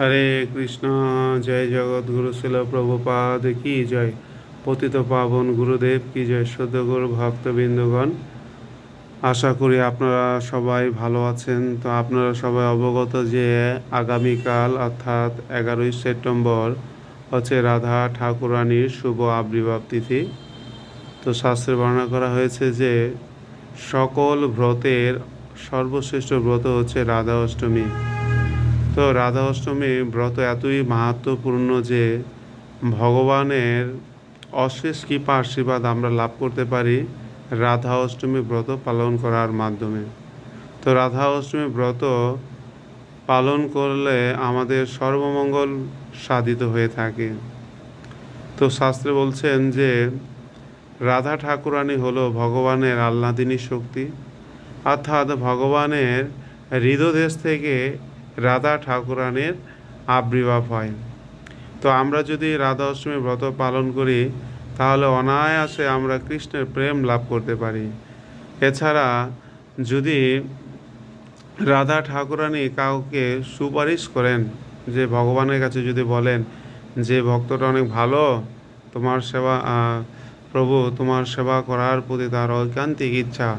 হরে কৃষ্ণ। জয় জগৎগুরু শিল প্রভুপাদ কি জয়। পতিত পাবন গুরুদেব কি জয়। সদ্যগুরু ভক্তবৃন্দগণ, আশা করি আপনারা সবাই ভালো আছেন। তো আপনারা সবাই অবগত যে আগামীকাল অর্থাৎ 11ই সেপ্টেম্বর হচ্ছে রাধা ঠাকুরানীর শুভ আবির্ভাব তিথি। তো শাস্ত্রে বর্ণনা করা হয়েছে যে সকল ব্রতের সর্বশ্রেষ্ঠ ব্রত হচ্ছে রাধা অষ্টমী। তো রাধা অষ্টমী ব্রত এতই মাহাত্ম্যপূর্ণ যে ভগবানের অশেষ কৃপা আশীর্বাদ আমরা লাভ করতে পারি রাধা অষ্টমী ব্রত পালন করার মাধ্যমে। তো রাধা অষ্টমী ব্রত পালন করলে আমাদের সর্বমঙ্গল সাধিত হয়ে থাকে। তো শাস্ত্রে বলছেন যে রাধা ঠাকুরানী হলো ভগবানের আহ্লাদিনী শক্তি, অর্থাৎ ভগবানের হৃদদেশ থেকে রাধা ঠাকুরানীর আবির্ভাব হয়। তো আমরা যদি রাধা অষ্টমী ব্রত পালন করি তাহলে অনায়াসে আমরা কৃষ্ণের প্রেম লাভ করতে পারি। এছাড়া যদি রাধা ঠাকুরানী কাউকে সুপারিশ করেন, যে ভগবানের কাছে যদি বলেন যে ভক্তটা অনেক ভালো, তোমার সেবা প্রভু তোমার সেবা করার প্রতি তার ঐকান্তিক ইচ্ছা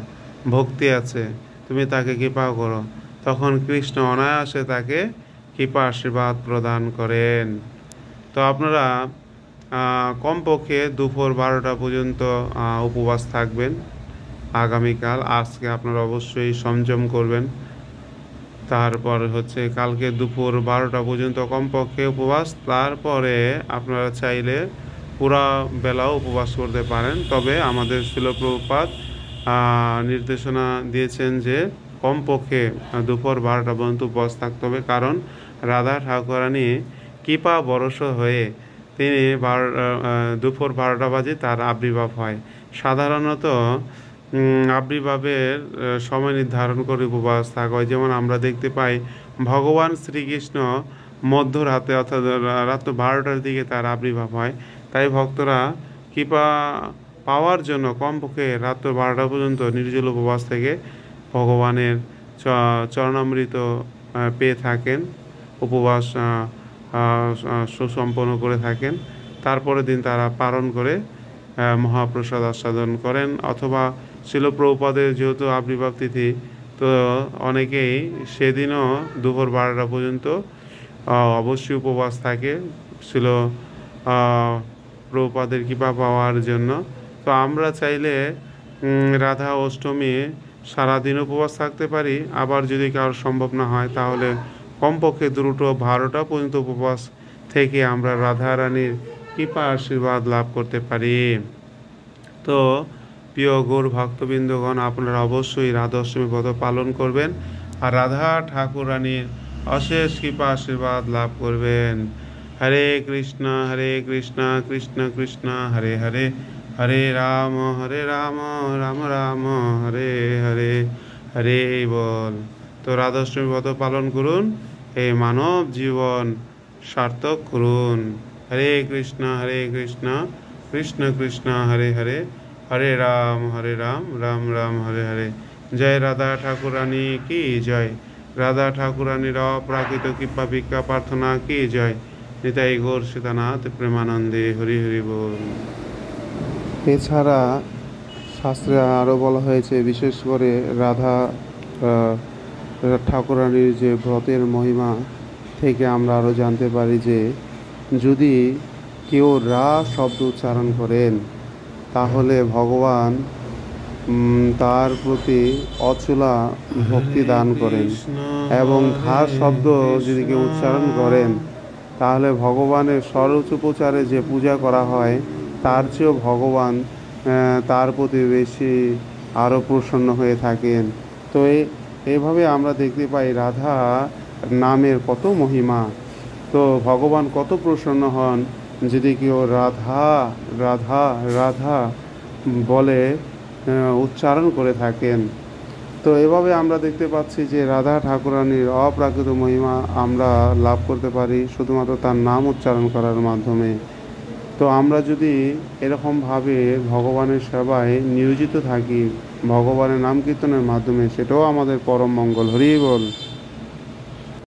ভক্তি আছে, তুমি তাকে কৃপা করো, তখন কৃষ্ণ অনায়াসে তাকে কৃপা আশীর্বাদ প্রদান করেন। তো আপনারা কমপক্ষে দুপুর 12টা পর্যন্ত উপবাস থাকবেন আগামীকাল। আজকে আপনারা অবশ্যই সংযম করবেন। তারপর হচ্ছে কালকে দুপুর 12টা পর্যন্ত কমপক্ষে উপবাস। তারপরে আপনারা চাইলে পুরা বেলাও উপবাস করতে পারেন। তবে আমাদের শিল প্রভুপাদ নির্দেশনা দিয়েছেন যে কমপক্ষে দুপুর 12টা পর্যন্ত উপবাস থাকতে হবে, কারণ রাধা ঠাকুরানী কৃপা বরস হয়ে তিনি দুপুর 12টা বাজে তার আবির্ভাব হয়। সাধারণত আবির্ভাবের সময় নির্ধারণ করে উপবাস থাকা হয়। যেমন আমরা দেখতে পাই ভগবান শ্রীকৃষ্ণ মধ্যরাতে অর্থাৎ রাত 12টার দিকে তার আবির্ভাব হয়। তাই ভক্তরা কৃপা পাওয়ার জন্য কমপক্ষে রাত 12টা পর্যন্ত নির্জল উপবাস থেকে ভগবানের চরণামৃত পেয়ে থাকেন, উপবাস সুসম্পন্ন করে থাকেন। তারপরের দিন তারা পালন করে মহাপ্রসাদ আস্বাদন করেন। অথবা শিল প্রভুপাদের যেহেতু আবির্ভাব তিথি, তো অনেকেই সেদিনও দুপুর 12টা পর্যন্ত অবশ্যই উপবাস থাকে শিল প্রভুপাদের কৃপা পাওয়ার জন্য। তো আমরা চাইলে রাধা অষ্টমী সারাদিন উপবাস থাকতে পারি। আবার যদি কারোর সম্ভব না হয় তাহলে কমপক্ষে 12টা পর্যন্ত উপবাস থেকে আমরা রাধা রানীর কৃপা আশীর্বাদ লাভ করতে পারি। তো প্রিয় গৌর ভক্তবৃন্দগণ, আপনারা অবশ্যই রাধা অষ্টমী ব্রত পালন করবেন আর রাধা ঠাকুরানীর অশেষ কৃপা আশীর্বাদ লাভ করবেন। হরে কৃষ্ণ কৃষ্ণ কৃষ্ণ হরে হরে, হরে রাম রাম রাম হরে হরে, হরে বল। তো রাধা অষ্টমী ব্রত পালন করুন, এই মানব জীবন সার্থক করুন। হরে কৃষ্ণ কৃষ্ণ কৃষ্ণ হরে হরে, হরে রাম রাম রাম হরে হরে। জয় রাধা ঠাকুরানী কি জয়। রাধা ঠাকুরানীর অপ্রাকৃত কৃপা ভিক্ষা প্রার্থনা কি জয়। নিতাই গৌর সীতানাথ প্রেমানন্দে হরি হরি বল। এছাড়া শাস্ত্রে আরও বলা হয়েছে, বিশেষ করে রাধা ঠাকুরানীর যে ব্রতের মহিমা থেকে আমরা আরও জানতে পারি যে যদি কেউ রা শব্দ উচ্চারণ করেন তাহলে ভগবান তার প্রতি অচলা ভক্তি দান করেন, এবং ধা শব্দ যদি কেউ উচ্চারণ করেন তাহলে ভগবানের ষড়োপচারে যে পূজা করা হয় তার চেয়েও ভগবান তার প্রতি বেশি আরও প্রসন্ন হয়ে থাকেন। তো এভাবে আমরা দেখতে পাই রাধা নামের কত মহিমা। তো ভগবান কত প্রসন্ন হন যদি কেউ রাধা রাধা রাধা বলে উচ্চারণ করে থাকেন। তো এভাবে আমরা দেখতে পাচ্ছি যে রাধা ঠাকুরানীর অপ্রাকৃত মহিমা আমরা লাভ করতে পারি শুধুমাত্র তার নাম উচ্চারণ করার মাধ্যমে। তো আমরা যদি এরকমভাবে ভগবানের সেবায় নিয়োজিত থাকি ভগবানের নাম কীর্তনের মাধ্যমে, সেটাও আমাদের পরম মঙ্গল। হরি বল।